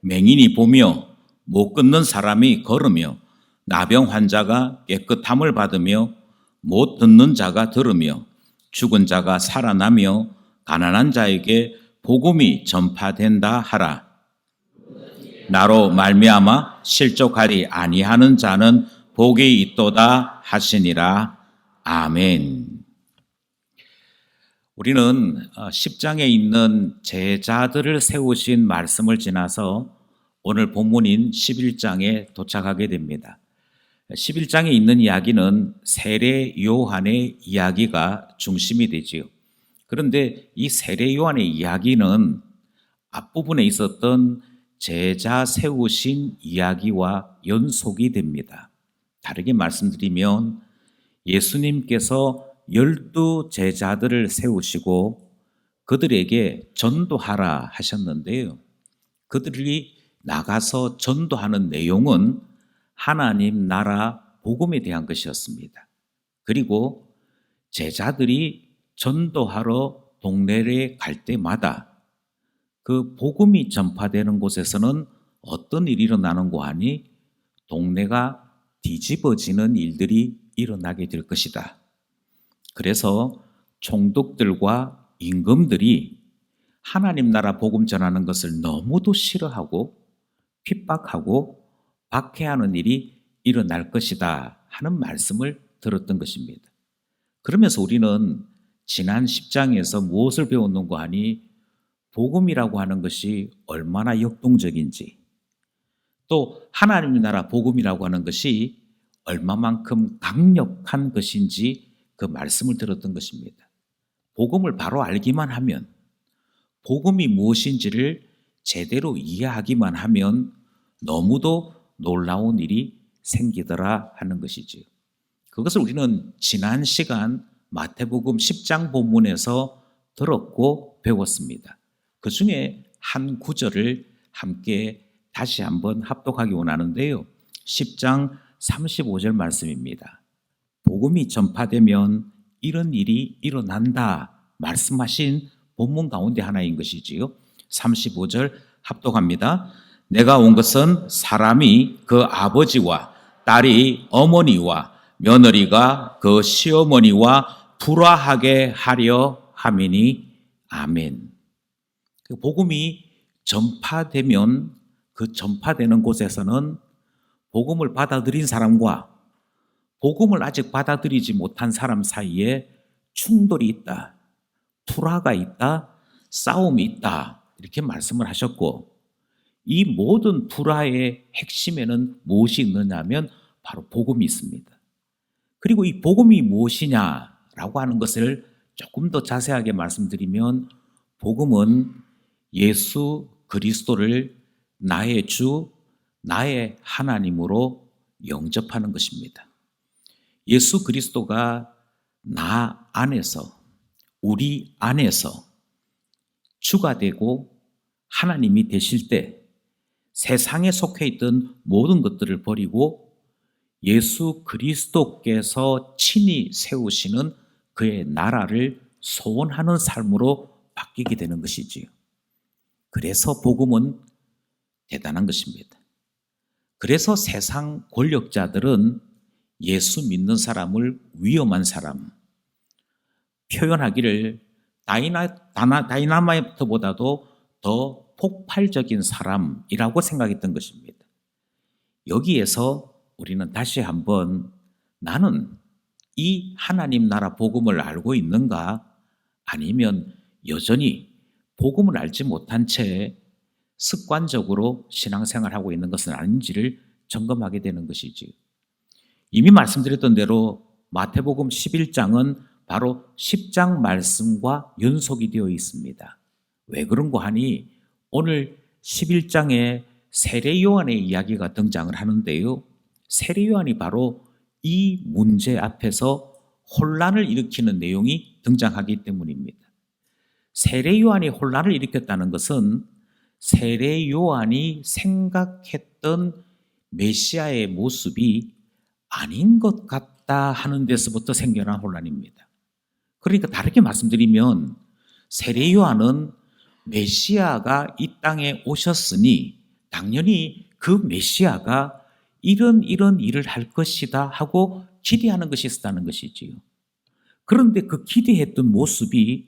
맹인이 보며 못 걷는 사람이 걸으며 나병 환자가 깨끗함을 받으며 못 듣는 자가 들으며 죽은 자가 살아나며 가난한 자에게 복음이 전파된다 하라. 나로 말미암아 실족하리 아니하는 자는 복이 있도다 하시니라. 아멘. 우리는 10장에 있는 제자들을 세우신 말씀을 지나서 오늘 본문인 11장에 도착하게 됩니다. 11장에 있는 이야기는 세례 요한의 이야기가 중심이 되지요. 그런데 이 세례 요한의 이야기는 앞부분에 있었던 제자 세우신 이야기와 연속이 됩니다. 다르게 말씀드리면 예수님께서 12 제자들을 세우시고 그들에게 전도하라 하셨는데요. 그들이 나가서 전도하는 내용은 하나님 나라 복음에 대한 것이었습니다. 그리고 제자들이 전도하러 동네에 갈 때마다 그 복음이 전파되는 곳에서는 어떤 일이 일어나는고 하니 동네가 뒤집어지는 일들이 일어나게 될 것이다. 그래서 총독들과 임금들이 하나님 나라 복음 전하는 것을 너무도 싫어하고 핍박하고 박해하는 일이 일어날 것이다 하는 말씀을 들었던 것입니다. 그러면서 우리는 지난 10장에서 무엇을 배웠는고 하니 복음이라고 하는 것이 얼마나 역동적인지, 또 하나님 나라 복음이라고 하는 것이 얼마만큼 강력한 것인지 그 말씀을 들었던 것입니다. 복음을 바로 알기만 하면, 복음이 무엇인지를 제대로 이해하기만 하면 너무도 놀라운 일이 생기더라 하는 것이지요. 그것을 우리는 지난 시간 마태복음 10장 본문에서 들었고 배웠습니다. 그 중에 한 구절을 함께 다시 한번 합독하기 원하는데요. 10장 35절 말씀입니다. 복음이 전파되면 이런 일이 일어난다 말씀하신 본문 가운데 하나인 것이지요. 35절 합독합니다. 내가 온 것은 사람이 그 아버지와 딸이 어머니와 며느리가 그 시어머니와 불화하게 하려 함이니 아멘. 복음이 전파되면 그 전파되는 곳에서는 복음을 받아들인 사람과 복음을 아직 받아들이지 못한 사람 사이에 충돌이 있다, 불화가 있다, 싸움이 있다 이렇게 말씀을 하셨고, 이 모든 불화의 핵심에는 무엇이 있느냐면 바로 복음이 있습니다. 그리고 이 복음이 무엇이냐라고 하는 것을 조금 더 자세하게 말씀드리면 복음은 예수 그리스도를 나의 주, 나의 하나님으로 영접하는 것입니다. 예수 그리스도가 나 안에서, 우리 안에서 주가 되고 하나님이 되실 때 세상에 속해 있던 모든 것들을 버리고 예수 그리스도께서 친히 세우시는 그의 나라를 소원하는 삶으로 바뀌게 되는 것이지요. 그래서 복음은 대단한 것입니다. 그래서 세상 권력자들은 예수 믿는 사람을 위험한 사람, 표현하기를 다이나마이트보다도 더 폭발적인 사람이라고 생각했던 것입니다. 여기에서 우리는 다시 한번 나는 이 하나님 나라 복음을 알고 있는가, 아니면 여전히 복음을 알지 못한 채 습관적으로 신앙생활하고 있는 것은 아닌지를 점검하게 되는 것이지요. 이미 말씀드렸던 대로 마태복음 11장은 바로 10장 말씀과 연속이 되어 있습니다. 왜 그런고 하니 오늘 11장에 세례 요한의 이야기가 등장을 하는데요. 세례 요한이 바로 이 문제 앞에서 혼란을 일으키는 내용이 등장하기 때문입니다. 세례 요한이 혼란을 일으켰다는 것은 세례 요한이 생각했던 메시아의 모습이 아닌 것 같다 하는 데서부터 생겨난 혼란입니다. 그러니까 다르게 말씀드리면 세례 요한은 메시아가 이 땅에 오셨으니 당연히 그 메시아가 이런 일을 할 것이다 하고 기대하는 것이 있었다는 것이지요. 그런데 그 기대했던 모습이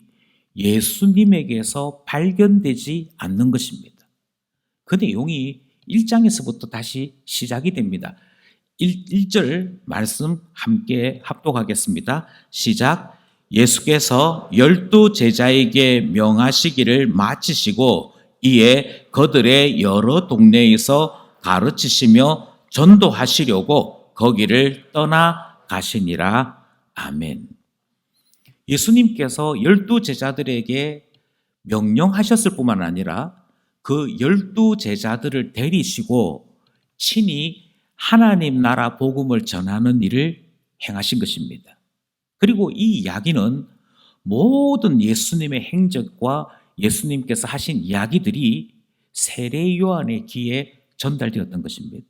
예수님에게서 발견되지 않는 것입니다. 그 내용이 1장에서부터 다시 시작이 됩니다. 1절 말씀 함께 합독하겠습니다. 시작. 예수께서 12제자에게 명하시기를 마치시고 이에 그들의 여러 동네에서 가르치시며 전도하시려고 거기를 떠나가시니라. 아멘. 예수님께서 12제자들에게 명령하셨을 뿐만 아니라 그 12제자들을 데리시고 친히 하나님 나라 복음을 전하는 일을 행하신 것입니다. 그리고 이 이야기는 모든 예수님의 행적과 예수님께서 하신 이야기들이 세례 요한의 귀에 전달되었던 것입니다.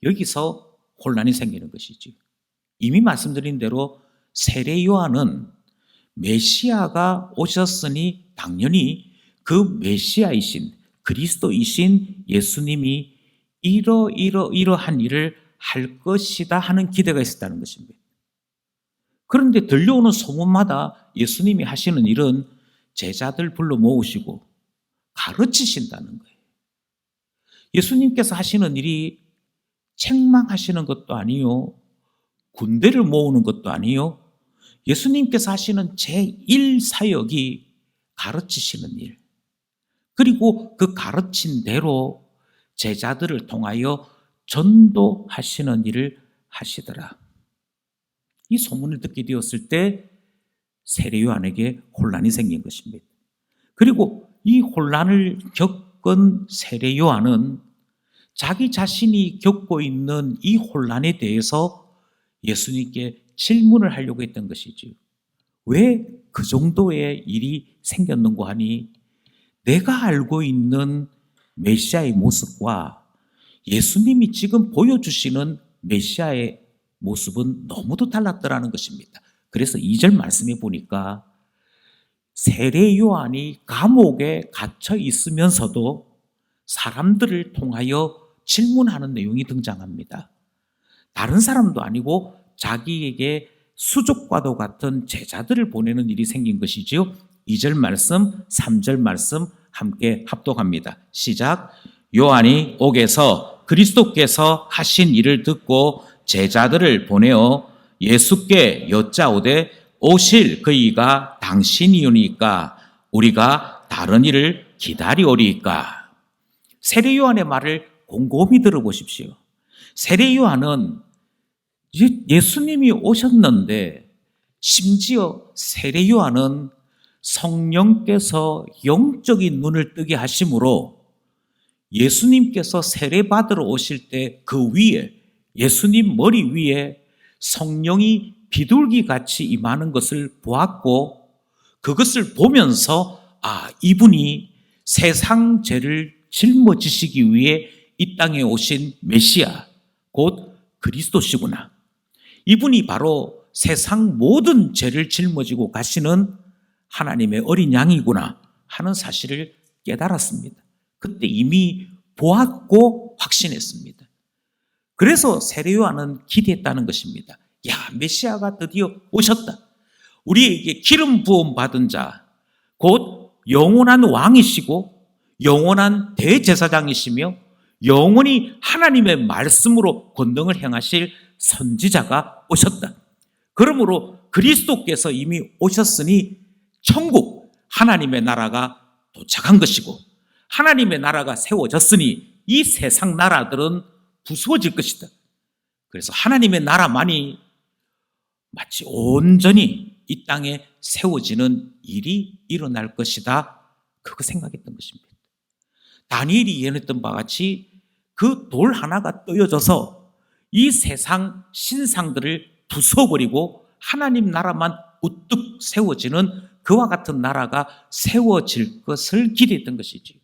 여기서 혼란이 생기는 것이죠. 이미 말씀드린 대로 세례 요한은 메시아가 오셨으니 당연히 그 메시아이신 그리스도이신 예수님이 이러한 일을 할 것이다 하는 기대가 있었다는 것입니다. 그런데 들려오는 소문마다 예수님이 하시는 일은 제자들 불러 모으시고 가르치신다는 거예요. 예수님께서 하시는 일이 책망하시는 것도 아니요, 군대를 모으는 것도 아니요, 예수님께서 하시는 제1사역이 가르치시는 일, 그리고 그 가르친 대로 제자들을 통하여 전도하시는 일을 하시더라. 이 소문을 듣게 되었을 때 세례 요한에게 혼란이 생긴 것입니다. 그리고 이 혼란을 겪은 세례 요한은 자기 자신이 겪고 있는 이 혼란에 대해서 예수님께 질문을 하려고 했던 것이지요. 왜 그 정도의 일이 생겼는고 하니 내가 알고 있는 메시아의 모습과 예수님이 지금 보여주시는 메시아의 모습은 너무도 달랐더라는 것입니다. 그래서 2절 말씀해 보니까 세례 요한이 감옥에 갇혀 있으면서도 사람들을 통하여 질문하는 내용이 등장합니다. 다른 사람도 아니고 자기에게 수족과도 같은 제자들을 보내는 일이 생긴 것이지요. 2절 말씀, 3절 말씀 함께 합독합니다. 시작. 요한이 옥에서 그리스도께서 하신 일을 듣고 제자들을 보내어 예수께 여짜오되 오실 그이가 당신이오니까 우리가 다른 일을 기다리오리이까. 세례 요한의 말을 곰곰이 들어보십시오. 세례 요한은 예수님이 오셨는데 심지어 세례 요한은 성령께서 영적인 눈을 뜨게 하심으로 예수님께서 세례받으러 오실 때 그 위에, 예수님 머리 위에 성령이 비둘기같이 임하는 것을 보았고 그것을 보면서 이분이 세상 죄를 짊어지시기 위해 이 땅에 오신 메시아, 곧 그리스도시구나. 이분이 바로 세상 모든 죄를 짊어지고 가시는 하나님의 어린 양이구나 하는 사실을 깨달았습니다. 그때 이미 보았고 확신했습니다. 그래서 세례 요한은 기대했다는 것입니다. 메시아가 드디어 오셨다. 우리에게 기름 부음 받은 자, 곧 영원한 왕이시고 영원한 대제사장이시며 영원히 하나님의 말씀으로 권능을 행하실 선지자가 오셨다. 그러므로 그리스도께서 이미 오셨으니 천국, 하나님의 나라가 도착한 것이고 하나님의 나라가 세워졌으니 이 세상 나라들은 부수어질 것이다. 그래서 하나님의 나라만이 마치 온전히 이 땅에 세워지는 일이 일어날 것이다. 그거 생각했던 것입니다. 다니엘이 예언했던 바와 같이 그 돌 하나가 떠여져서 이 세상 신상들을 부숴버리고 하나님 나라만 우뚝 세워지는 그와 같은 나라가 세워질 것을 기대했던 것이지.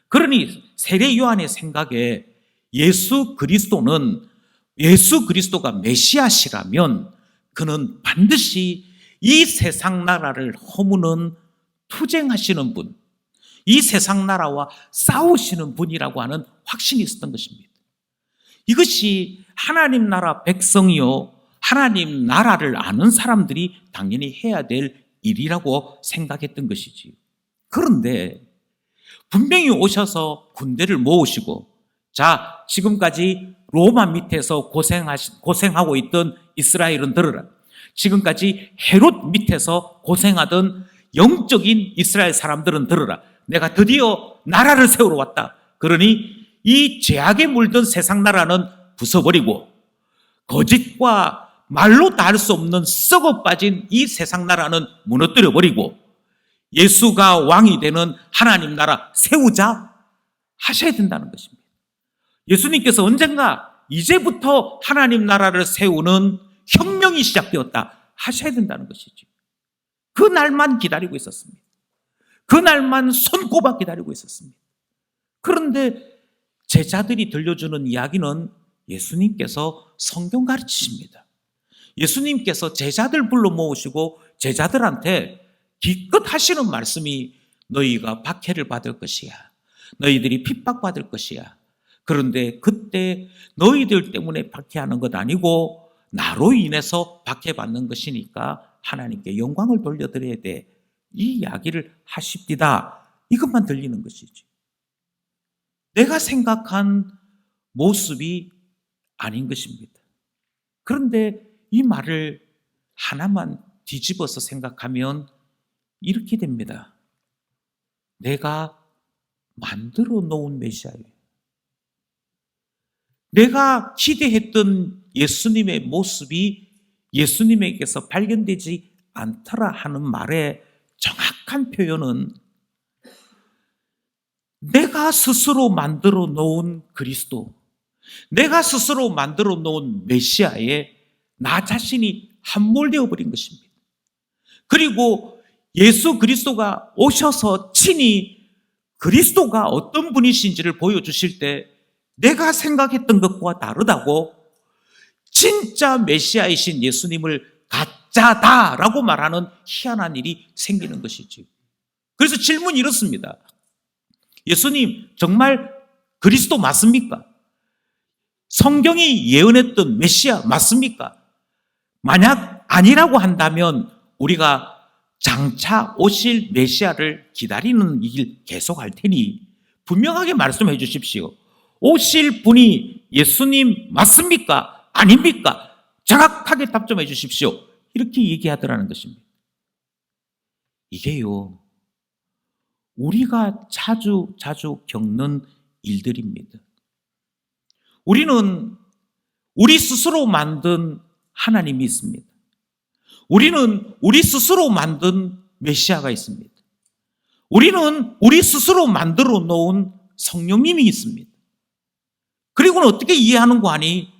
그러니 세례 요한의 생각에 예수 그리스도가 메시아시라면 그는 반드시 이 세상 나라를 허무는 투쟁하시는 분, 이 세상 나라와 싸우시는 분이라고 하는 확신이 있었던 것입니다. 이것이 하나님 나라 백성이요, 하나님 나라를 아는 사람들이 당연히 해야 될 일이라고 생각했던 것이지. 그런데 분명히 오셔서 군대를 모으시고, 자, 지금까지 로마 밑에서 고생하고 있던 이스라엘은 들으라. 지금까지 헤롯 밑에서 고생하던 영적인 이스라엘 사람들은 들으라. 내가 드디어 나라를 세우러 왔다. 그러니 이 죄악에 물든 세상 나라는 부숴버리고, 거짓과 말로 다 할 수 없는 썩어 빠진 이 세상 나라는 무너뜨려버리고, 예수가 왕이 되는 하나님 나라 세우자 하셔야 된다는 것입니다. 예수님께서 언젠가 이제부터 하나님 나라를 세우는 혁명이 시작되었다 하셔야 된다는 것이죠. 그 날만 기다리고 있었습니다. 그 날만 손꼽아 기다리고 있었습니다. 그런데 제자들이 들려주는 이야기는 예수님께서 성경 가르치십니다. 예수님께서 제자들 불러 모으시고 제자들한테 기껏 하시는 말씀이 너희가 박해를 받을 것이야. 너희들이 핍박받을 것이야. 그런데 그때 너희들 때문에 박해하는 것 아니고 나로 인해서 박해받는 것이니까 하나님께 영광을 돌려드려야 돼. 이 이야기를 하십디다. 이것만 들리는 것이지. 내가 생각한 모습이 아닌 것입니다. 그런데 이 말을 하나만 뒤집어서 생각하면 이렇게 됩니다. 내가 만들어 놓은 메시아예요. 내가 기대했던 예수님의 모습이 예수님에게서 발견되지 않더라 하는 말의 정확한 표현은 내가 스스로 만들어 놓은 그리스도, 내가 스스로 만들어 놓은 메시아에 나 자신이 함몰되어 버린 것입니다. 그리고 예수 그리스도가 오셔서 친히 그리스도가 어떤 분이신지를 보여주실 때 내가 생각했던 것과 다르다고 진짜 메시아이신 예수님을 가짜다라고 말하는 희한한 일이 생기는 것이지. 그래서 질문이 이렇습니다. 예수님 정말 그리스도 맞습니까? 성경이 예언했던 메시아 맞습니까? 만약 아니라고 한다면 우리가 장차 오실 메시아를 기다리는 일 계속할 테니 분명하게 말씀해 주십시오. 오실 분이 예수님 맞습니까? 아닙니까? 정확하게 답점해 주십시오. 이렇게 얘기하더라는 것입니다. 이게요, 우리가 자주 겪는 일들입니다. 우리는 우리 스스로 만든 하나님이 있습니다. 우리는 우리 스스로 만든 메시아가 있습니다. 우리는 우리 스스로 만들어 놓은 성령님이 있습니다. 그리고는 어떻게 이해하는 거 아니?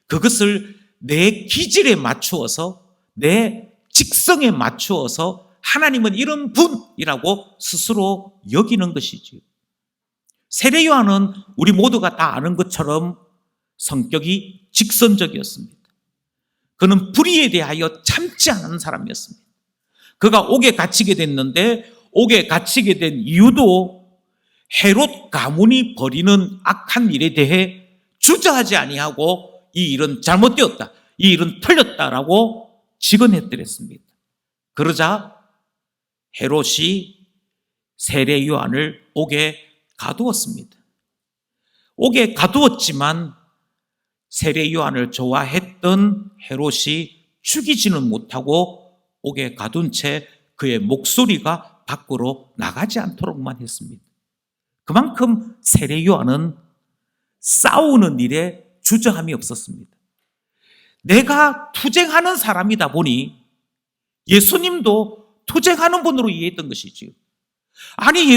그것을 내 기질에 맞추어서, 내 직성에 맞추어서 하나님은 이런 분이라고 스스로 여기는 것이지. 세례 요한은 우리 모두가 다 아는 것처럼 성격이 직선적이었습니다. 그는 불의에 대하여 참지 않는 사람이었습니다. 그가 옥에 갇히게 됐는데 옥에 갇히게 된 이유도 헤롯 가문이 벌이는 악한 일에 대해 주저하지 아니하고 이 일은 잘못되었다, 이 일은 틀렸다라고 직언했더랬습니다. 그러자 헤롯이 세례 요한을 옥에 가두었습니다. 옥에 가두었지만 세례 요한을 좋아했던 헤롯이 죽이지는 못하고 옥에 가둔 채 그의 목소리가 밖으로 나가지 않도록만 했습니다. 그만큼 세례 요한은 싸우는 일에 주저함이 없었습니다. 내가 투쟁하는 사람이다 보니 예수님도 투쟁하는 분으로 이해했던 것이지요. 아니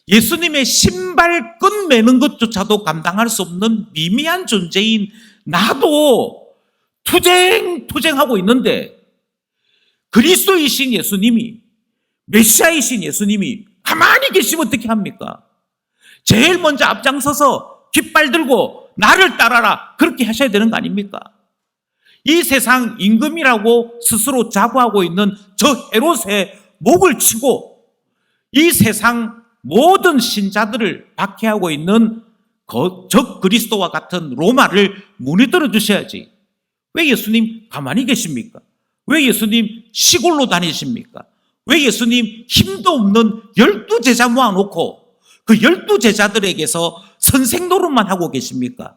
예수님의 신발끈 매는 것조차도 감당할 수 없는 미미한 존재인 나도 투쟁하고 있는데 그리스도이신 예수님이, 메시아이신 예수님이 가만히 계시면 어떻게 합니까? 제일 먼저 앞장서서 깃발 들고 나를 따라라 그렇게 하셔야 되는 거 아닙니까? 이 세상 임금이라고 스스로 자부하고 있는 저 헤롯의 목을 치고 이 세상 모든 신자들을 박해하고 있는 적 그리스도와 같은 로마를 무너뜨려 주셔야지. 왜 예수님 가만히 계십니까? 왜 예수님 시골로 다니십니까? 왜 예수님 힘도 없는 12제자 모아놓고 그 12제자들에게서 선생 노릇만 하고 계십니까?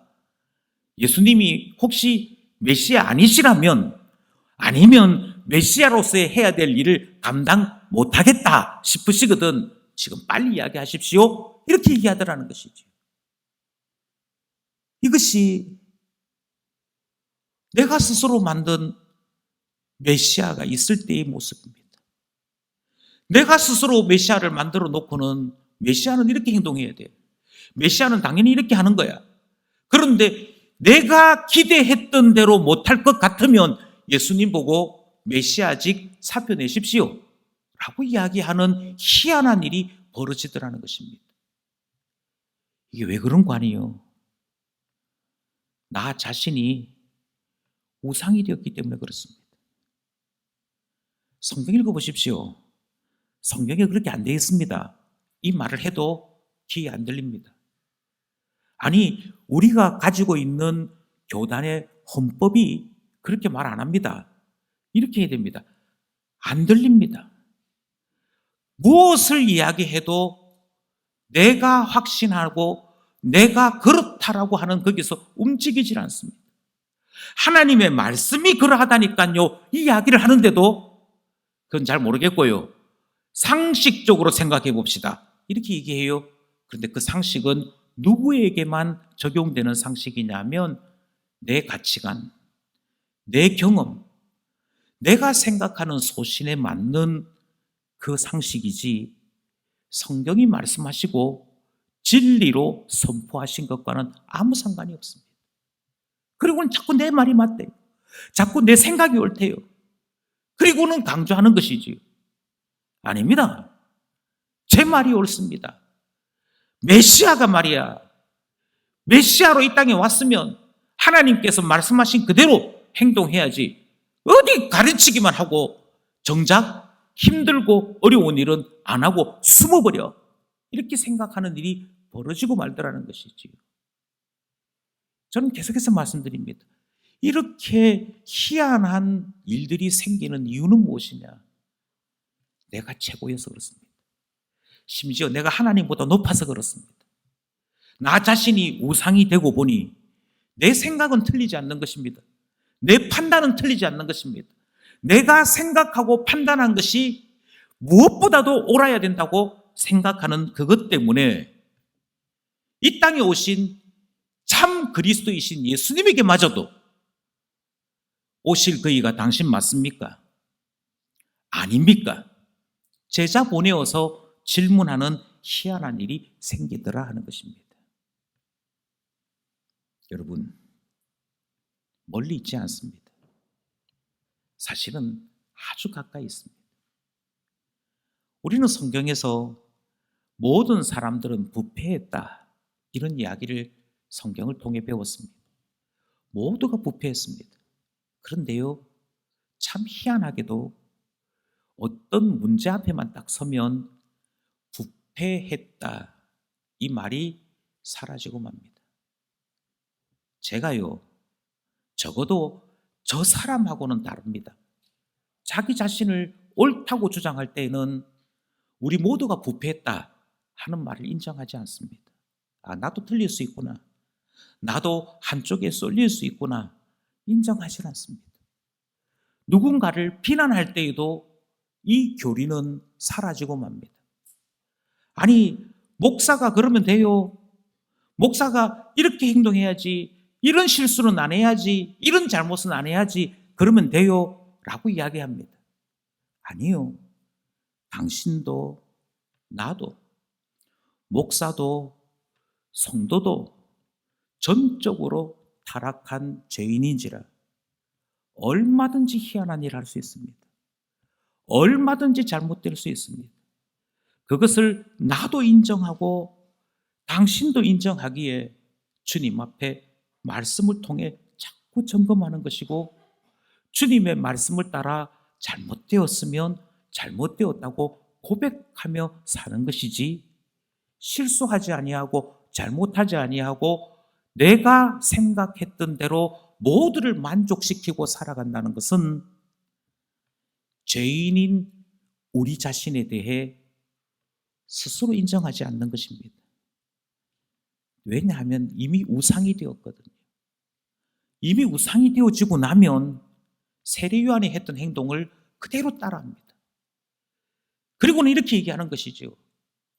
예수님이 혹시 메시아 아니시라면, 아니면 메시아로서의 해야 될 일을 감당 못하겠다 싶으시거든 지금 빨리 이야기하십시오. 이렇게 얘기하더라는 것이죠. 이것이 내가 스스로 만든 메시아가 있을 때의 모습입니다. 내가 스스로 메시아를 만들어 놓고는 메시아는 이렇게 행동해야 돼요. 메시아는 당연히 이렇게 하는 거야. 그런데 내가 기대했던 대로 못할 것 같으면 예수님 보고 메시아직 사표 내십시오 라고 이야기하는 희한한 일이 벌어지더라는 것입니다. 이게 왜 그런 거 아니에요? 나 자신이 우상이 되었기 때문에 그렇습니다. 성경 읽어보십시오. 성경에 그렇게 안 되어 있습니다. 이 말을 해도 귀에 안 들립니다. 아니, 우리가 가지고 있는 교단의 헌법이 그렇게 말 안 합니다. 이렇게 해야 됩니다. 안 들립니다. 무엇을 이야기해도 내가 확신하고 내가 그렇다라고 하는 거기서 움직이질 않습니다. 하나님의 말씀이 그러하다니까요. 이 이야기를 하는데도 그건 잘 모르겠고요. 상식적으로 생각해 봅시다. 이렇게 얘기해요. 그런데 그 상식은 누구에게만 적용되는 상식이냐면 내 가치관, 내 경험, 내가 생각하는 소신에 맞는 그 상식이지 성경이 말씀하시고 진리로 선포하신 것과는 아무 상관이 없습니다. 그리고는 자꾸 내 말이 맞대요. 자꾸 내 생각이 옳대요. 그리고는 강조하는 것이지요. 아닙니다. 제 말이 옳습니다. 메시아가 말이야. 메시아로 이 땅에 왔으면 하나님께서 말씀하신 그대로 행동해야지. 어디 가르치기만 하고 정작 힘들고 어려운 일은 안 하고 숨어버려. 이렇게 생각하는 일이 벌어지고 말더라는 것이지요. 저는 계속해서 말씀드립니다. 이렇게 희한한 일들이 생기는 이유는 무엇이냐? 내가 최고여서 그렇습니다. 심지어 내가 하나님보다 높아서 그렇습니다. 나 자신이 우상이 되고 보니 내 생각은 틀리지 않는 것입니다. 내 판단은 틀리지 않는 것입니다. 내가 생각하고 판단한 것이 무엇보다도 옳아야 된다고 생각하는 그것 때문에 이 땅에 오신 참 그리스도이신 예수님에게마저도 오실 그이가 당신 맞습니까? 아닙니까? 제자 보내어서 질문하는 희한한 일이 생기더라 하는 것입니다. 여러분, 멀리 있지 않습니다. 사실은 아주 가까이 있습니다. 우리는 성경에서 모든 사람들은 부패했다 이런 이야기를 성경을 통해 배웠습니다. 모두가 부패했습니다. 그런데요, 참 희한하게도 어떤 문제 앞에만 딱 서면 부패했다 이 말이 사라지고 맙니다. 제가요, 적어도 저 사람하고는 다릅니다. 자기 자신을 옳다고 주장할 때에는 우리 모두가 부패했다 하는 말을 인정하지 않습니다. 아, 나도 틀릴 수 있구나. 나도 한쪽에 쏠릴 수 있구나. 인정하지 않습니다. 누군가를 비난할 때에도 이 교리는 사라지고 맙니다. 아니, 목사가 그러면 돼요. 목사가 이렇게 행동해야지. 이런 실수는 안 해야지. 이런 잘못은 안 해야지. 그러면 돼요. 라고 이야기합니다. 아니요. 당신도 나도 목사도 성도도 전적으로 타락한 죄인인지라 얼마든지 희한한 일을 할 수 있습니다. 얼마든지 잘못될 수 있습니다. 그것을 나도 인정하고 당신도 인정하기에 주님 앞에 말씀을 통해 자꾸 점검하는 것이고 주님의 말씀을 따라 잘못되었으면 잘못되었다고 고백하며 사는 것이지, 실수하지 아니하고 잘못하지 아니하고 내가 생각했던 대로 모두를 만족시키고 살아간다는 것은 죄인인 우리 자신에 대해 스스로 인정하지 않는 것입니다. 왜냐하면 이미 우상이 되었거든요. 이미 우상이 되어지고 나면 세례 요한이 했던 행동을 그대로 따라합니다. 그리고는 이렇게 얘기하는 것이죠.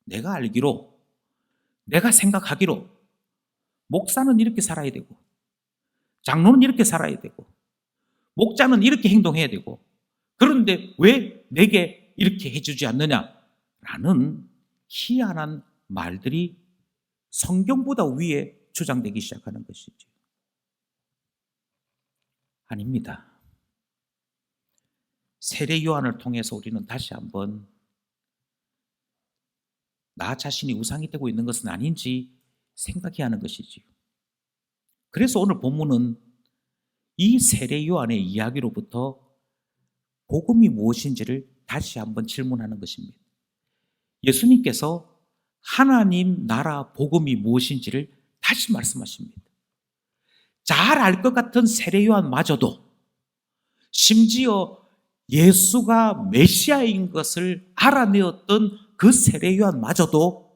내가 알기로, 내가 생각하기로 목사는 이렇게 살아야 되고, 장로는 이렇게 살아야 되고, 목자는 이렇게 행동해야 되고, 그런데 왜 내게 이렇게 해주지 않느냐라는 희한한 말들이 성경보다 위에 주장되기 시작하는 것이죠. 아닙니다. 세례 요한을 통해서 우리는 다시 한번 나 자신이 우상이 되고 있는 것은 아닌지 생각해야 하는 것이지요. 그래서 오늘 본문은 이 세례 요한의 이야기로부터 복음이 무엇인지를 다시 한번 질문하는 것입니다. 예수님께서 하나님 나라 복음이 무엇인지를 다시 말씀하십니다. 잘 알 것 같은 세례 요한마저도, 심지어 예수가 메시아인 것을 알아내었던 그 세례 요한마저도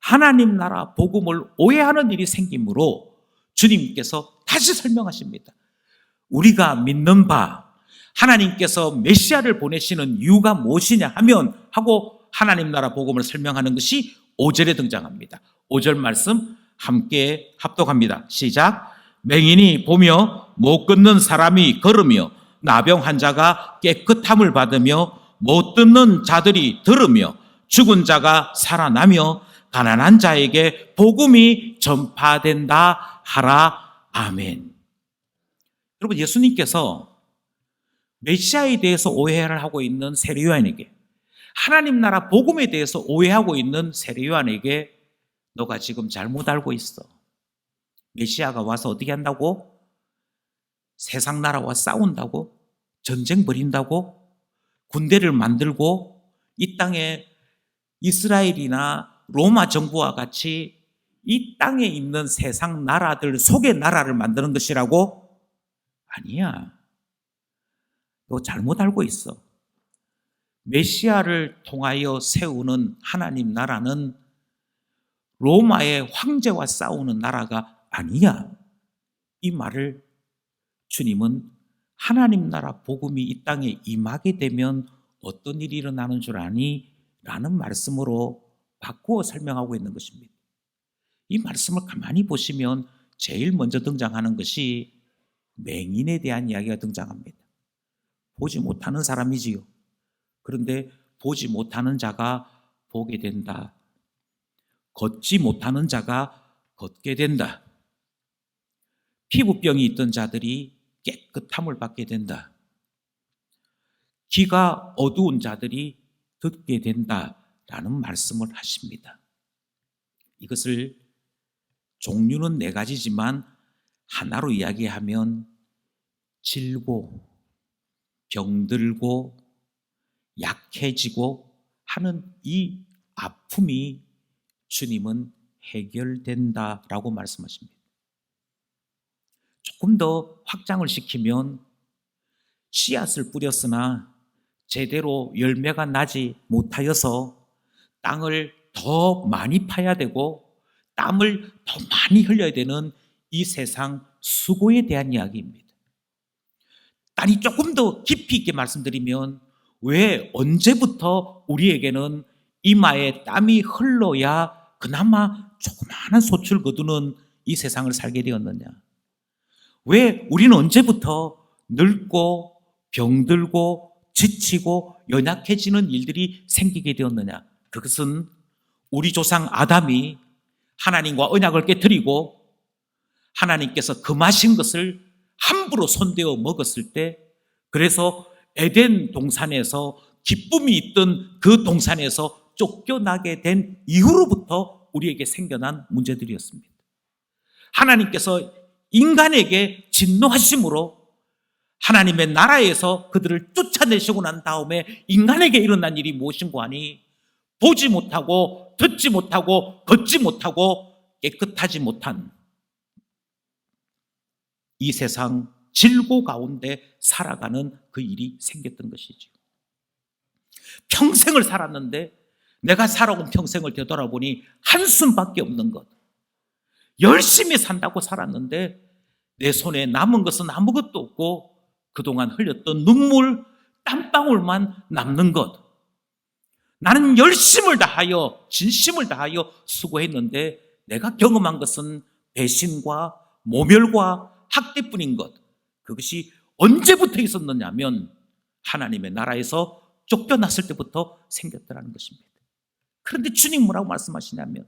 하나님 나라 복음을 오해하는 일이 생기므로 주님께서 다시 설명하십니다. 우리가 믿는 바 하나님께서 메시아를 보내시는 이유가 무엇이냐 하고 하나님 나라 복음을 설명하는 것이 5절에 등장합니다. 5절 말씀 함께 합독합니다. 시작. 맹인이 보며 못 걷는 사람이 걸으며 나병 환자가 깨끗함을 받으며 못 듣는 자들이 들으며 죽은 자가 살아나며 가난한 자에게 복음이 전파된다 하라. 아멘. 여러분, 예수님께서 메시아에 대해서 오해를 하고 있는 세례 요한에게, 하나님 나라 복음에 대해서 오해하고 있는 세례 요한에게 너가 지금 잘못 알고 있어. 메시아가 와서 어떻게 한다고? 세상 나라와 싸운다고? 전쟁 벌인다고? 군대를 만들고 이 땅에 이스라엘이나 로마 정부와 같이 이 땅에 있는 세상 나라들 속의 나라를 만드는 것이라고? 아니야. 너 잘못 알고 있어. 메시아를 통하여 세우는 하나님 나라는 로마의 황제와 싸우는 나라가 아니야. 이 말을 주님은 하나님 나라 복음이 이 땅에 임하게 되면 어떤 일이 일어나는 줄 아니? 라는 말씀으로 바꾸어 설명하고 있는 것입니다. 이 말씀을 가만히 보시면 제일 먼저 등장하는 것이 맹인에 대한 이야기가 등장합니다. 보지 못하는 사람이지요. 그런데 보지 못하는 자가 보게 된다. 걷지 못하는 자가 걷게 된다. 피부병이 있던 자들이 깨끗함을 받게 된다. 귀가 어두운 자들이 듣게 된다라는 말씀을 하십니다. 이것을 종류는 4가지지만 하나로 이야기하면 질고, 병들고, 약해지고 하는 이 아픔이 주님은 해결된다라고 말씀하십니다. 조금 더 확장을 시키면 씨앗을 뿌렸으나 제대로 열매가 나지 못하여서 땅을 더 많이 파야 되고 땀을 더 많이 흘려야 되는 이 세상 수고에 대한 이야기입니다. 아니, 조금 더 깊이 있게 말씀드리면 왜 언제부터 우리에게는 이마에 땀이 흘러야 그나마 조그마한 소출 거두는 이 세상을 살게 되었느냐? 왜 우리는 언제부터 늙고 병들고 지치고 연약해지는 일들이 생기게 되었느냐? 그것은 우리 조상 아담이 하나님과 언약을 깨뜨리고 하나님께서 금하신 것을 함부로 손대어 먹었을 때, 그래서 에덴 동산에서 기쁨이 있던 그 동산에서 쫓겨나게 된 이후로부터 우리에게 생겨난 문제들이었습니다. 하나님께서 인간에게 진노하심으로 하나님의 나라에서 그들을 쫓아내시고 난 다음에 인간에게 일어난 일이 무엇인고 하니 보지 못하고 듣지 못하고 걷지 못하고 깨끗하지 못한 이 세상 질고 가운데 살아가는 그 일이 생겼던 것이죠. 평생을 살았는데 내가 살아온 평생을 되돌아보니 한숨밖에 없는 것. 열심히 산다고 살았는데 내 손에 남은 것은 아무것도 없고 그동안 흘렸던 눈물, 땀방울만 남는 것. 나는 열심을 다하여 진심을 다하여 수고했는데 내가 경험한 것은 배신과 모멸과 학대뿐인 것. 그것이 언제부터 있었느냐면 하나님의 나라에서 쫓겨났을 때부터 생겼더라는 것입니다. 그런데 주님 뭐라고 말씀하시냐면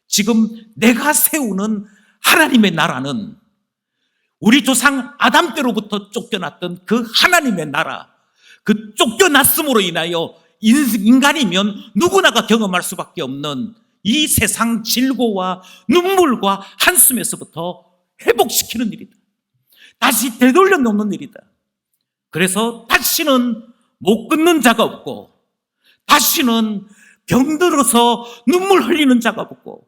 지금 내가 세우는 하나님의 나라는 우리 조상 아담 때로부터 쫓겨났던 그 하나님의 나라, 그 쫓겨났음으로 인하여 인간이면 누구나가 경험할 수밖에 없는 이 세상 질고와 눈물과 한숨에서부터 회복시키는 일이다. 다시 되돌려 놓는 일이다. 그래서 다시는 못 끊는 자가 없고 다시는 병들어서 눈물 흘리는 자가 없고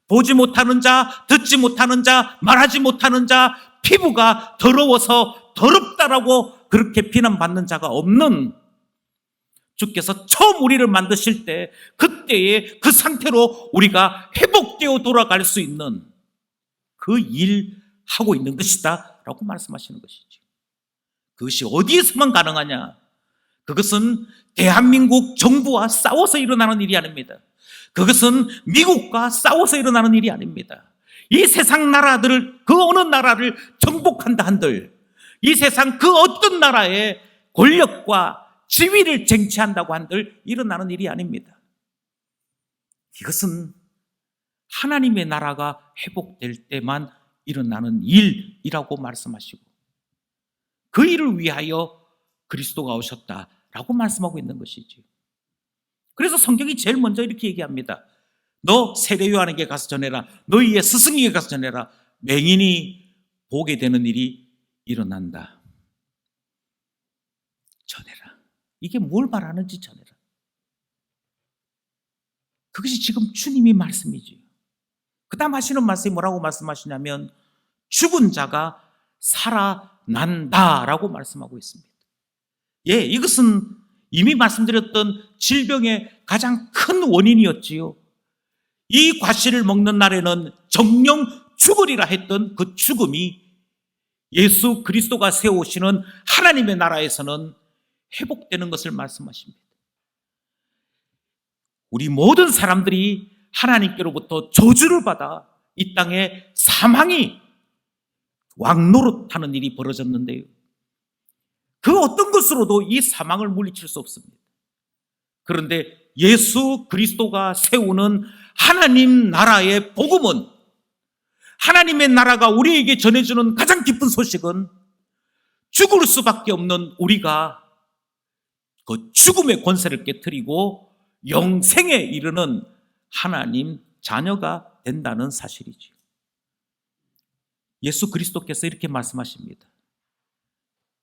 보지 못하는 자, 듣지 못하는 자, 말하지 못하는 자, 피부가 더러워서 더럽다라고 그렇게 비난받는 자가 없는 주께서 처음 우리를 만드실 때 그때의 그 상태로 우리가 회복되어 돌아갈 수 있는 그 일 하고 있는 것이다 라고 말씀하시는 것이죠. 그것이 어디에서만 가능하냐? 그것은 대한민국 정부와 싸워서 일어나는 일이 아닙니다. 그것은 미국과 싸워서 일어나는 일이 아닙니다. 이 세상 나라들을, 그 어느 나라를 정복한다 한들 이 세상 그 어떤 나라의 권력과 지위를 쟁취한다고 한들 일어나는 일이 아닙니다. 이것은 하나님의 나라가 회복될 때만 일어나는 일이라고 말씀하시고 그 일을 위하여 그리스도가 오셨다라고 말씀하고 있는 것이죠. 그래서 성경이 제일 먼저 이렇게 얘기합니다. 너 세례 요한에게 가서 전해라. 너희의 스승에게 가서 전해라. 맹인이 보게 되는 일이 일어난다. 전해라. 이게 뭘 말하는지 전해라. 그것이 지금 주님이 말씀이지요. 그 다음 하시는 말씀이 뭐라고 말씀하시냐면 죽은 자가 살아난다라고 말씀하고 있습니다. 예, 이것은 이미 말씀드렸던 질병의 가장 큰 원인이었지요. 이 과실을 먹는 날에는 정령 죽으리라 했던 그 죽음이 예수 그리스도가 세우시는 하나님의 나라에서는 회복되는 것을 말씀하십니다. 우리 모든 사람들이 하나님께로부터 저주를 받아 이 땅에 사망이 왕노릇하는 일이 벌어졌는데요. 그 어떤 것으로도 이 사망을 물리칠 수 없습니다. 그런데 예수 그리스도가 세우는 하나님 나라의 복음은, 하나님의 나라가 우리에게 전해주는 가장 기쁜 소식은 죽을 수밖에 없는 우리가 그 죽음의 권세를 깨트리고 영생에 이르는 하나님 자녀가 된다는 사실이죠. 예수 그리스도께서 이렇게 말씀하십니다.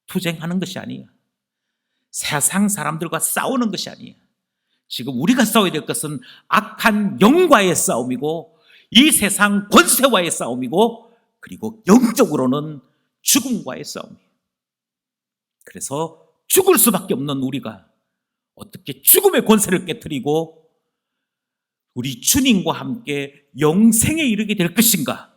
투쟁하는 것이 아니야. 세상 사람들과 싸우는 것이 아니야. 지금 우리가 싸워야 될 것은 악한 영과의 싸움이고 이 세상 권세와의 싸움이고 그리고 영적으로는 죽음과의 싸움이에요. 그래서 죽을 수밖에 없는 우리가 어떻게 죽음의 권세를 깨트리고 우리 주님과 함께 영생에 이르게 될 것인가?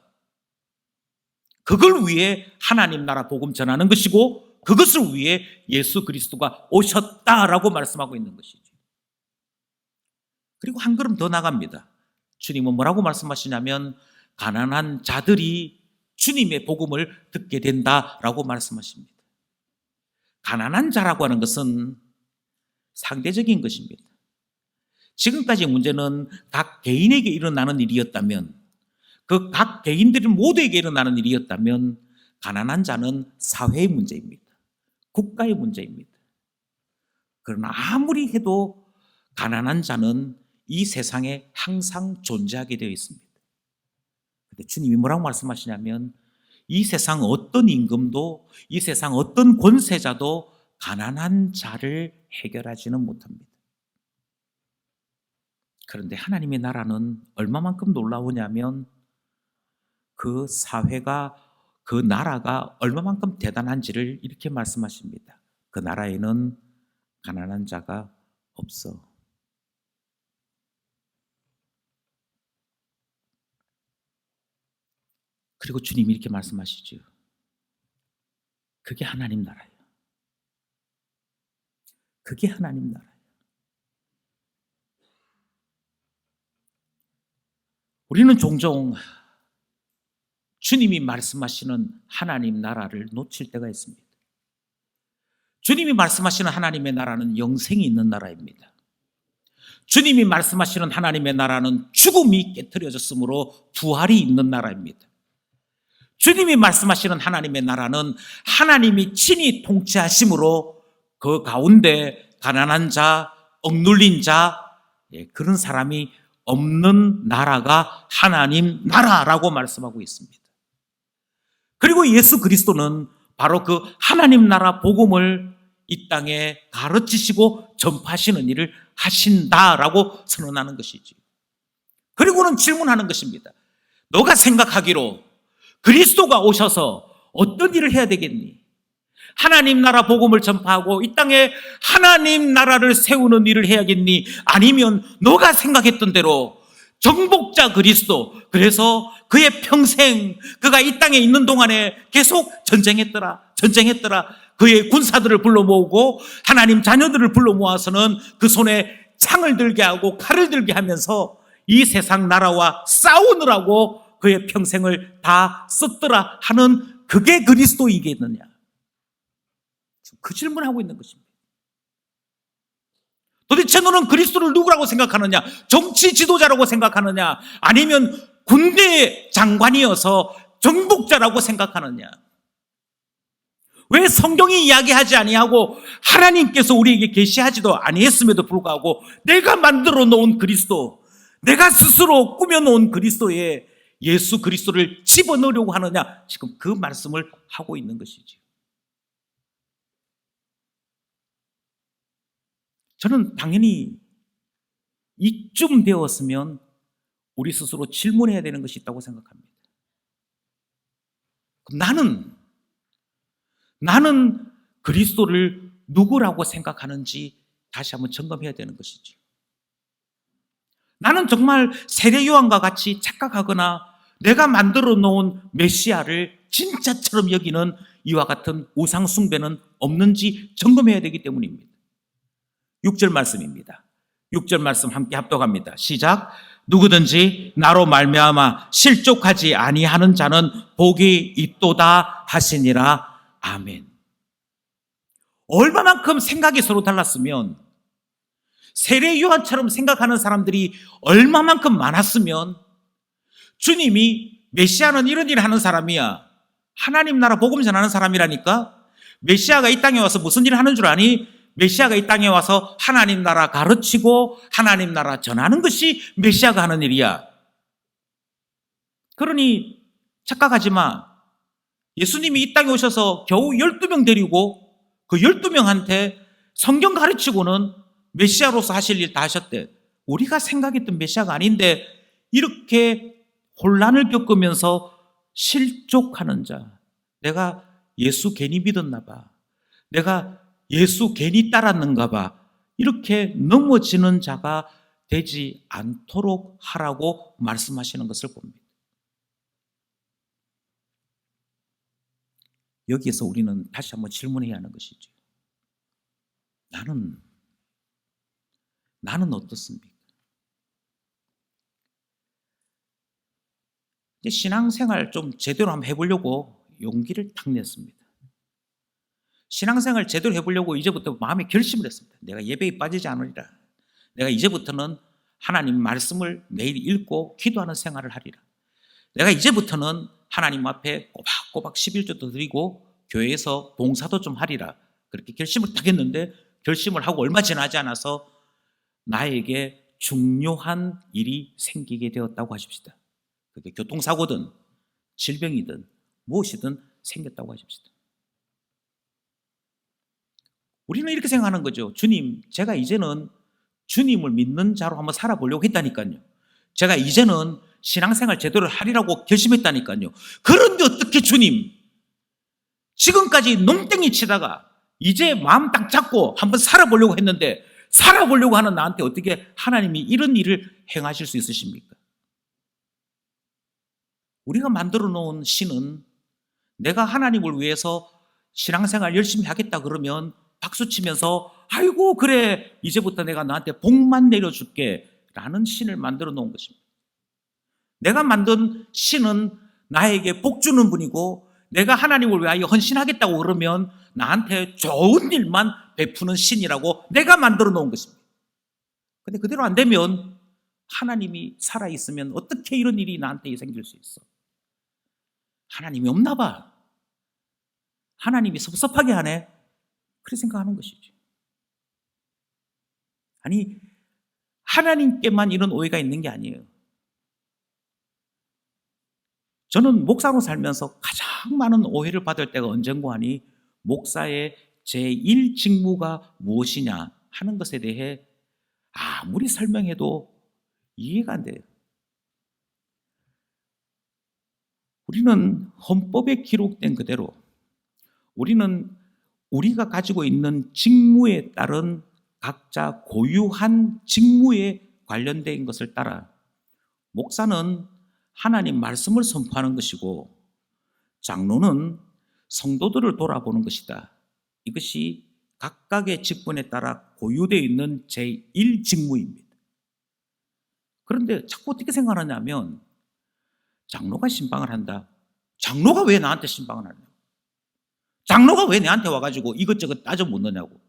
그걸 위해 하나님 나라 복음 전하는 것이고 그것을 위해 예수 그리스도가 오셨다라고 말씀하고 있는 것이죠. 그리고 한 걸음 더 나갑니다. 주님은 뭐라고 말씀하시냐면 가난한 자들이 주님의 복음을 듣게 된다라고 말씀하십니다. 가난한 자라고 하는 것은 상대적인 것입니다. 지금까지 문제는 각 개인에게 일어나는 일이었다면, 그 각 개인들 모두에게 일어나는 일이었다면 가난한 자는 사회의 문제입니다. 국가의 문제입니다. 그러나 아무리 해도 가난한 자는 이 세상에 항상 존재하게 되어 있습니다. 근데 주님이 뭐라고 말씀하시냐면 이 세상 어떤 임금도, 이 세상 어떤 권세자도 가난한 자를 해결하지는 못합니다. 그런데 하나님의 나라는 얼마만큼 놀라우냐면 그 사회가, 그 나라가 얼마만큼 대단한지를 이렇게 말씀하십니다. 그 나라에는 가난한 자가 없어. 그리고 주님이 이렇게 말씀하시죠. 그게 하나님 나라예요. 그게 하나님 나라예요. 우리는 종종 주님이 말씀하시는 하나님 나라를 놓칠 때가 있습니다. 주님이 말씀하시는 하나님의 나라는 영생이 있는 나라입니다. 주님이 말씀하시는 하나님의 나라는 죽음이 깨트려졌으므로 부활이 있는 나라입니다. 주님이 말씀하시는 하나님의 나라는 하나님이 친히 통치하심으로 그 가운데 가난한 자, 억눌린 자, 그런 사람이 없는 나라가 하나님 나라라고 말씀하고 있습니다. 그리고 예수 그리스도는 바로 그 하나님 나라 복음을 이 땅에 가르치시고 전파하시는 일을 하신다라고 선언하는 것이지. 그리고는 질문하는 것입니다. 너가 생각하기로 그리스도가 오셔서 어떤 일을 해야 되겠니? 하나님 나라 복음을 전파하고 이 땅에 하나님 나라를 세우는 일을 해야겠니? 아니면 너가 생각했던 대로 정복자 그리스도, 그래서 그의 평생 그가 이 땅에 있는 동안에 계속 전쟁했더라. 그의 군사들을 불러 모으고 하나님 자녀들을 불러 모아서는 그 손에 창을 들게 하고 칼을 들게 하면서 이 세상 나라와 싸우느라고 그의 평생을 다 썼더라 하는 그게 그리스도이겠느냐? 그 질문을 하고 있는 것입니다. 도대체 너는 그리스도를 누구라고 생각하느냐? 정치 지도자라고 생각하느냐? 아니면 군대 장관이어서 정복자라고 생각하느냐? 왜 성경이 이야기하지 아니하고 하나님께서 우리에게 계시하지도 아니했음에도 불구하고 내가 만들어 놓은 그리스도, 내가 스스로 꾸며 놓은 그리스도에 예수 그리스도를 집어넣으려고 하느냐? 지금 그 말씀을 하고 있는 것이죠. 저는 당연히 이쯤 되었으면 우리 스스로 질문해야 되는 것이 있다고 생각합니다. 나는 그리스도를 누구라고 생각하는지 다시 한번 점검해야 되는 것이죠. 나는 정말 세례 요한과 같이 착각하거나 내가 만들어 놓은 메시아를 진짜처럼 여기는 이와 같은 우상 숭배는 없는지 점검해야 되기 때문입니다. 6절 말씀입니다. 6절 말씀 함께 합독합니다. 시작. 누구든지 나로 말미암아 실족하지 아니하는 자는 복이 있도다 하시니라. 아멘. 얼마만큼 생각이 서로 달랐으면, 세례 요한처럼 생각하는 사람들이 얼마만큼 많았으면 주님이 메시아는 이런 일을 하는 사람이야, 하나님 나라 복음 전하는 사람이라니까, 메시아가 이 땅에 와서 무슨 일을 하는 줄 아니? 메시아가 이 땅에 와서 하나님 나라 가르치고 하나님 나라 전하는 것이 메시아가 하는 일이야. 그러니 착각하지 마. 예수님이 이 땅에 오셔서 겨우 12명 데리고 그 12명한테 성경 가르치고는 메시아로서 하실 일 다 하셨대. 우리가 생각했던 메시아가 아닌데 이렇게 혼란을 겪으면서 실족하는 자, 내가 예수 괜히 믿었나 봐, 내가 예수 괜히 따랐는가 봐, 이렇게 넘어지는 자가 되지 않도록 하라고 말씀하시는 것을 봅니다. 여기에서 우리는 다시 한번 질문해야 하는 것이죠. 나는 어떻습니까? 이제 신앙생활 좀 제대로 한번 해보려고 용기를 탁 냈습니다. 신앙생활 제대로 해보려고 이제부터 마음에 결심을 했습니다. 내가 예배에 빠지지 않으리라. 내가 이제부터는 하나님 말씀을 매일 읽고 기도하는 생활을 하리라. 내가 이제부터는 하나님 앞에 꼬박꼬박 11조도 드리고 교회에서 봉사도 좀 하리라. 그렇게 결심을 딱 했는데, 결심을 하고 얼마 지나지 않아서 나에게 중요한 일이 생기게 되었다고 하십시다. 그게 교통사고든 질병이든 무엇이든 생겼다고 하십시다. 우리는 이렇게 생각하는 거죠. 주님, 제가 이제는 주님을 믿는 자로 한번 살아보려고 했다니까요. 제가 이제는 신앙생활 제대로 하리라고 결심했다니까요. 그런데 어떻게 주님, 지금까지 농땡이 치다가 이제 마음 딱 잡고 한번 살아보려고 했는데 살아보려고 하는 나한테 어떻게 하나님이 이런 일을 행하실 수 있으십니까? 우리가 만들어 놓은 신은 내가 하나님을 위해서 신앙생활 열심히 하겠다 그러면 박수치면서 아이고 그래 이제부터 내가 너한테 복만 내려줄게 라는 신을 만들어 놓은 것입니다. 내가 만든 신은 나에게 복 주는 분이고 내가 하나님을 위하여 헌신하겠다고 그러면 나한테 좋은 일만 베푸는 신이라고 내가 만들어 놓은 것입니다. 근데 그대로 안 되면 하나님이 살아있으면 어떻게 이런 일이 나한테 생길 수 있어? 하나님이 없나 봐. 하나님이 섭섭하게 하네. 그렇게 생각하는 것이죠. 아니, 하나님께만 이런 오해가 있는 게 아니에요. 저는 목사로 살면서 가장 많은 오해를 받을 때가 언젠고 하니 목사의 제1 직무가 무엇이냐 하는 것에 대해 아무리 설명해도 이해가 안 돼요. 우리는 헌법에 기록된 그대로 우리는 우리가 가지고 있는 직무에 따른 각자 고유한 직무에 관련된 것을 따라 목사는 하나님 말씀을 선포하는 것이고 장로는 성도들을 돌아보는 것이다. 이것이 각각의 직분에 따라 고유되어 있는 제1 직무입니다. 그런데 자꾸 어떻게 생각하냐면 장로가 신방을 한다. 장로가 왜 나한테 신방을 하냐? 장로가 왜 내한테 와가지고 이것저것 따져 묻느냐고.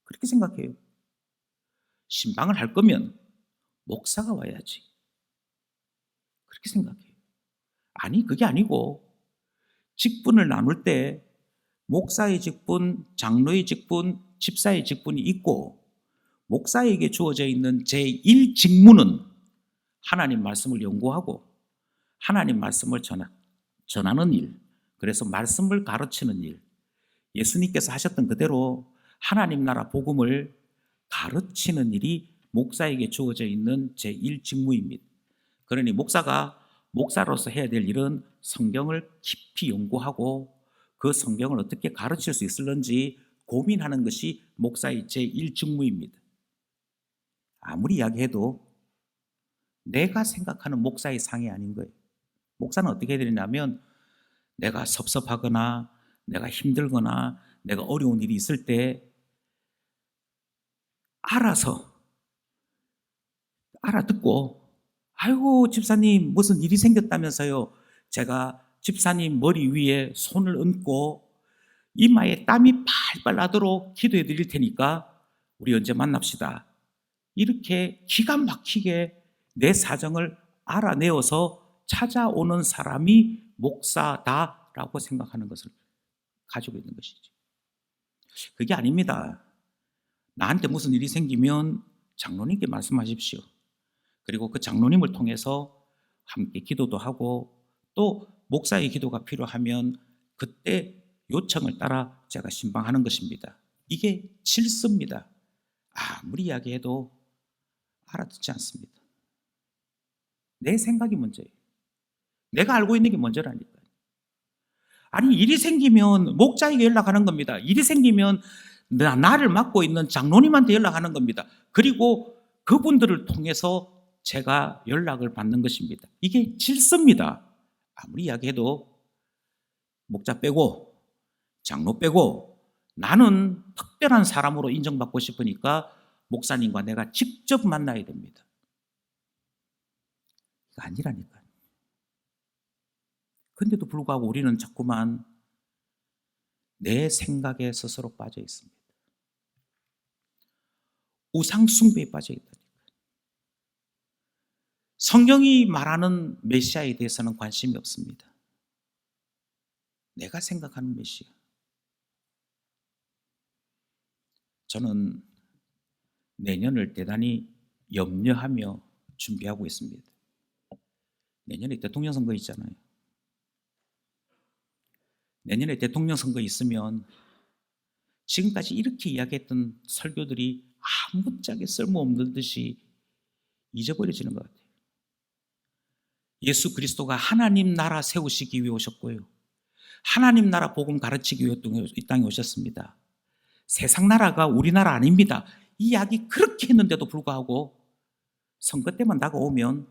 그렇게 생각해요. 신방을 할 거면 목사가 와야지. 그렇게 생각해요. 아니, 그게 아니고 직분을 나눌 때 목사의 직분, 장로의 직분, 집사의 직분이 있고 목사에게 주어져 있는 제1 직무는 하나님 말씀을 연구하고 하나님 말씀을 전하는 일, 그래서 말씀을 가르치는 일, 예수님께서 하셨던 그대로 하나님 나라 복음을 가르치는 일이 목사에게 주어져 있는 제1 직무입니다. 그러니 목사가 목사로서 해야 될 일은 성경을 깊이 연구하고 그 성경을 어떻게 가르칠 수 있을는지 고민하는 것이 목사의 제1 직무입니다. 아무리 이야기해도 내가 생각하는 목사의 상이 아닌 거예요. 목사는 어떻게 해야 되냐면 내가 섭섭하거나 내가 힘들거나 내가 어려운 일이 있을 때 알아듣고 아이고 집사님 무슨 일이 생겼다면서요. 제가 집사님 머리 위에 손을 얹고 이마에 땀이 팔팔 나도록 기도해 드릴 테니까 우리 언제 만납시다. 이렇게 기가 막히게 내 사정을 알아내어서 찾아오는 사람이 목사다라고 생각하는 것을 가지고 있는 것이죠. 그게 아닙니다. 나한테 무슨 일이 생기면 장로님께 말씀하십시오. 그리고 그 장로님을 통해서 함께 기도도 하고 또 목사의 기도가 필요하면 그때 요청을 따라 제가 신방하는 것입니다. 이게 질서입니다. 아무리 이야기해도 알아듣지 않습니다. 내 생각이 문제예요. 내가 알고 있는 게 먼저라니까요. 아니 일이 생기면 목자에게 연락하는 겁니다. 일이 생기면 나를 맡고 있는 장로님한테 연락하는 겁니다. 그리고 그분들을 통해서 제가 연락을 받는 것입니다. 이게 질서입니다. 아무리 이야기해도 목자 빼고 장로 빼고 나는 특별한 사람으로 인정받고 싶으니까 목사님과 내가 직접 만나야 됩니다. 이거 아니라니까요. 그런데도 불구하고 우리는 자꾸만 내 생각에 스스로 빠져 있습니다. 우상 숭배에 빠져 있다니까요. 성경이 말하는 메시아에 대해서는 관심이 없습니다. 내가 생각하는 메시아. 저는 내년을 대단히 염려하며 준비하고 있습니다. 내년에 대통령 선거 있잖아요. 내년에 대통령 선거 있으면 지금까지 이렇게 이야기했던 설교들이 아무짝에 쓸모없는 듯이 잊어버려지는 것 같아요. 예수 그리스도가 하나님 나라 세우시기 위해 오셨고요. 하나님 나라 복음 가르치기 위해 이 땅에 오셨습니다. 세상 나라가 우리나라 아닙니다. 이 이야기 그렇게 했는데도 불구하고 선거 때만 다가오면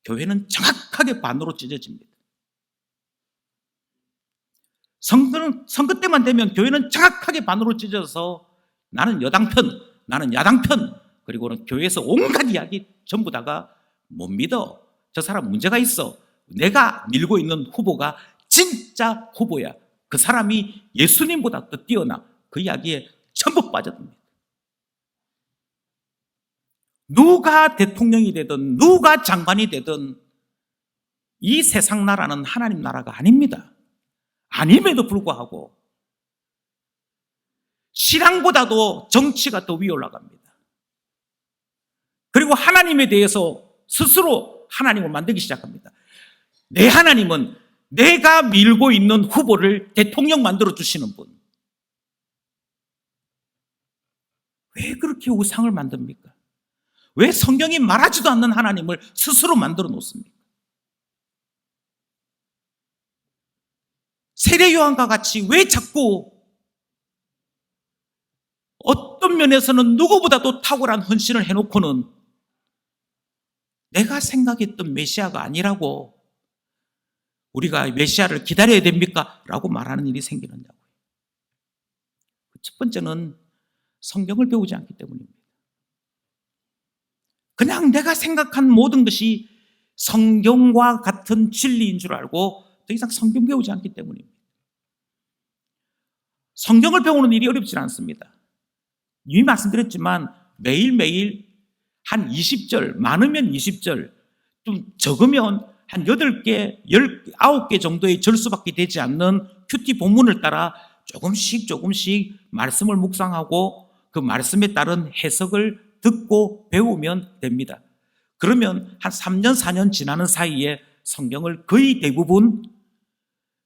교회는 정확하게 반으로 찢어집니다. 선거 때만 되면 교회는 정확하게 반으로 찢어서 나는 여당 편, 나는 야당 편, 그리고는 교회에서 온갖 이야기 전부 다가 못 믿어. 저 사람 문제가 있어. 내가 밀고 있는 후보가 진짜 후보야. 그 사람이 예수님보다 더 뛰어나. 그 이야기에 전부 빠져듭니다. 누가 대통령이 되든 누가 장관이 되든 이 세상 나라는 하나님 나라가 아닙니다. 아님에도 불구하고 신앙보다도 정치가 더 위에 올라갑니다. 그리고 하나님에 대해서 스스로 하나님을 만들기 시작합니다. 내 하나님은 내가 밀고 있는 후보를 대통령 만들어 주시는 분. 왜 그렇게 우상을 만듭니까? 왜 성경이 말하지도 않는 하나님을 스스로 만들어 놓습니까? 세례 요한과 같이 왜 자꾸 어떤 면에서는 누구보다도 탁월한 헌신을 해놓고는 내가 생각했던 메시아가 아니라고 우리가 메시아를 기다려야 됩니까? 라고 말하는 일이 생기느냐고요. 첫 번째는 성경을 배우지 않기 때문입니다. 그냥 내가 생각한 모든 것이 성경과 같은 진리인 줄 알고 더 이상 성경 배우지 않기 때문입니다. 성경을 배우는 일이 어렵지 않습니다. 이미 말씀드렸지만 매일매일 한 20절, 많으면 20절, 좀 적으면 한 8개, 19개 정도의 절수밖에 되지 않는 큐티 본문을 따라 조금씩 말씀을 묵상하고 그 말씀에 따른 해석을 듣고 배우면 됩니다. 그러면 한 3년, 4년 지나는 사이에 성경을 거의 대부분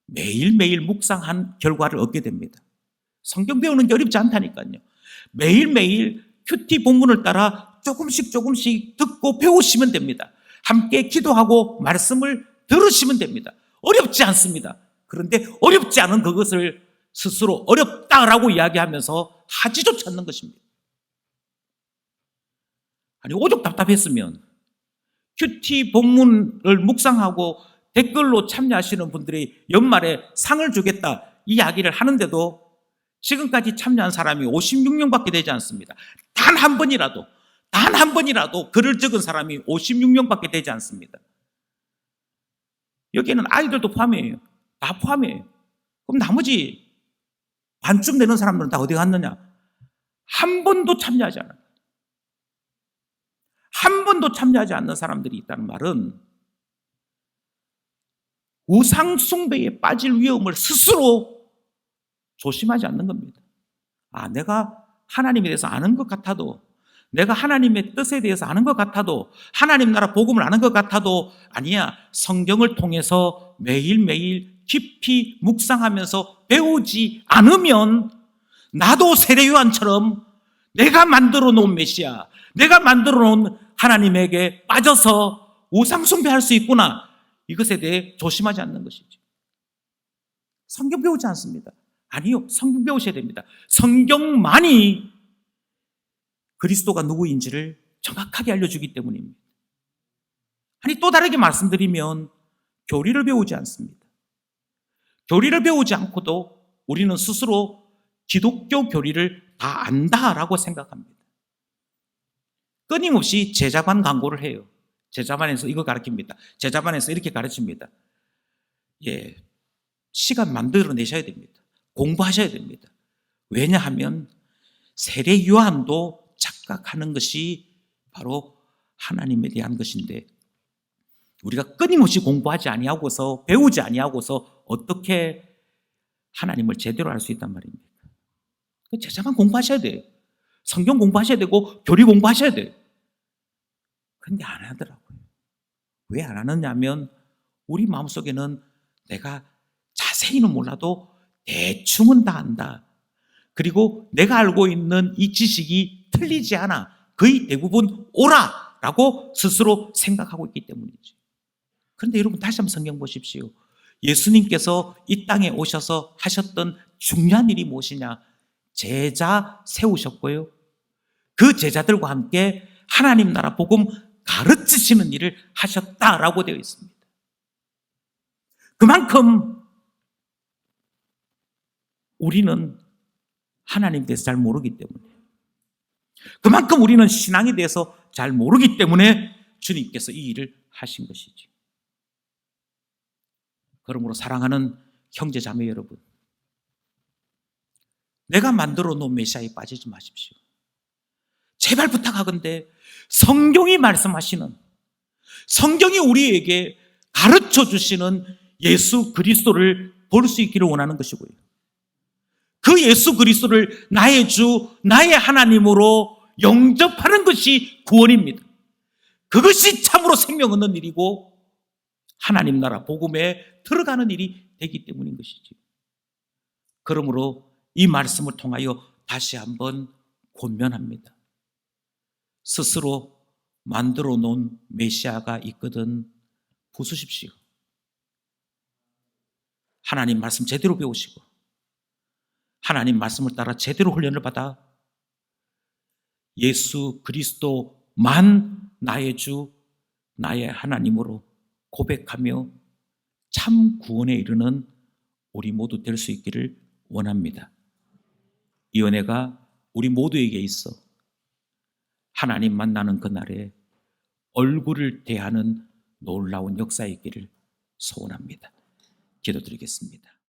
매일매일 묵상한 결과를 얻게 됩니다. 성경 배우는 게 어렵지 않다니까요. 매일매일 큐티 본문을 따라 조금씩 듣고 배우시면 됩니다. 함께 기도하고 말씀을 들으시면 됩니다. 어렵지 않습니다. 그런데 어렵지 않은 그것을 스스로 어렵다라고 이야기하면서 하지조차 않는 것입니다. 아니, 오죽 답답했으면 큐티 본문을 묵상하고 댓글로 참여하시는 분들이 연말에 상을 주겠다 이 이야기를 하는데도 지금까지 참여한 사람이 56명밖에 되지 않습니다. 단 한 번이라도 글을 적은 사람이 56명밖에 되지 않습니다. 여기에는 아이들도 포함이에요. 다 포함이에요. 그럼 나머지 반쯤 되는 사람들은 다 어디 갔느냐? 한 번도 참여하지 않아요. 한 번도 참여하지 않는 사람들이 있다는 말은 우상 숭배에 빠질 위험을 스스로 조심하지 않는 겁니다. 내가 하나님에 대해서 아는 것 같아도, 내가 하나님의 뜻에 대해서 아는 것 같아도, 하나님 나라 복음을 아는 것 같아도 아니야. 성경을 통해서 매일매일 깊이 묵상하면서 배우지 않으면 나도 세례 요한처럼 내가 만들어 놓은 메시아, 내가 만들어 놓은 하나님에게 빠져서 우상 숭배할 수 있구나. 이것에 대해 조심하지 않는 것이죠. 성경 배우지 않습니다. 아니요, 성경 배우셔야 됩니다. 성경만이 그리스도가 누구인지를 정확하게 알려주기 때문입니다. 아니, 또 다르게 말씀드리면 교리를 배우지 않습니다. 교리를 배우지 않고도 우리는 스스로 기독교 교리를 다 안다라고 생각합니다. 끊임없이 제자반 광고를 해요. 제자반에서 이거 가르칩니다. 제자반에서 이렇게 가르칩니다. 시간 만들어내셔야 됩니다. 공부하셔야 됩니다. 왜냐하면 세례 요한도 착각하는 것이 바로 하나님에 대한 것인데 우리가 끊임없이 공부하지 아니하고서 배우지 아니하고서 어떻게 하나님을 제대로 알 수 있단 말입니까? 제자만 공부하셔야 돼요. 성경 공부하셔야 되고 교리 공부하셔야 돼요. 그런데 안 하더라고요. 왜 안 하느냐 하면 우리 마음속에는 내가 자세히는 몰라도 대충은 다 안다. 그리고 내가 알고 있는 이 지식이 틀리지 않아. 거의 대부분 옳아라고 스스로 생각하고 있기 때문이죠. 그런데 여러분 다시 한번 성경 보십시오. 예수님께서 이 땅에 오셔서 하셨던 중요한 일이 무엇이냐? 제자 세우셨고요. 그 제자들과 함께 하나님 나라 복음 가르치시는 일을 하셨다라고 되어 있습니다. 그만큼 우리는 하나님에 대해서 잘 모르기 때문에, 그만큼 우리는 신앙에 대해서 잘 모르기 때문에 주님께서 이 일을 하신 것이죠. 그러므로 사랑하는 형제 자매 여러분, 내가 만들어 놓은 메시아에 빠지지 마십시오. 제발 부탁하건대 성경이 말씀하시는, 성경이 우리에게 가르쳐 주시는 예수 그리스도를 볼 수 있기를 원하는 것이고요. 그 예수 그리스도를 나의 주, 나의 하나님으로 영접하는 것이 구원입니다. 그것이 참으로 생명 얻는 일이고 하나님 나라 복음에 들어가는 일이 되기 때문인 것이지. 그러므로 이 말씀을 통하여 다시 한번 권면합니다. 스스로 만들어 놓은 메시아가 있거든 부수십시오. 하나님 말씀 제대로 배우시고 하나님 말씀을 따라 제대로 훈련을 받아 예수 그리스도만 나의 주, 나의 하나님으로 고백하며 참 구원에 이르는 우리 모두 될 수 있기를 원합니다. 이 은혜가 우리 모두에게 있어 하나님 만나는 그날에 얼굴을 대하는 놀라운 역사이기를 소원합니다. 기도드리겠습니다.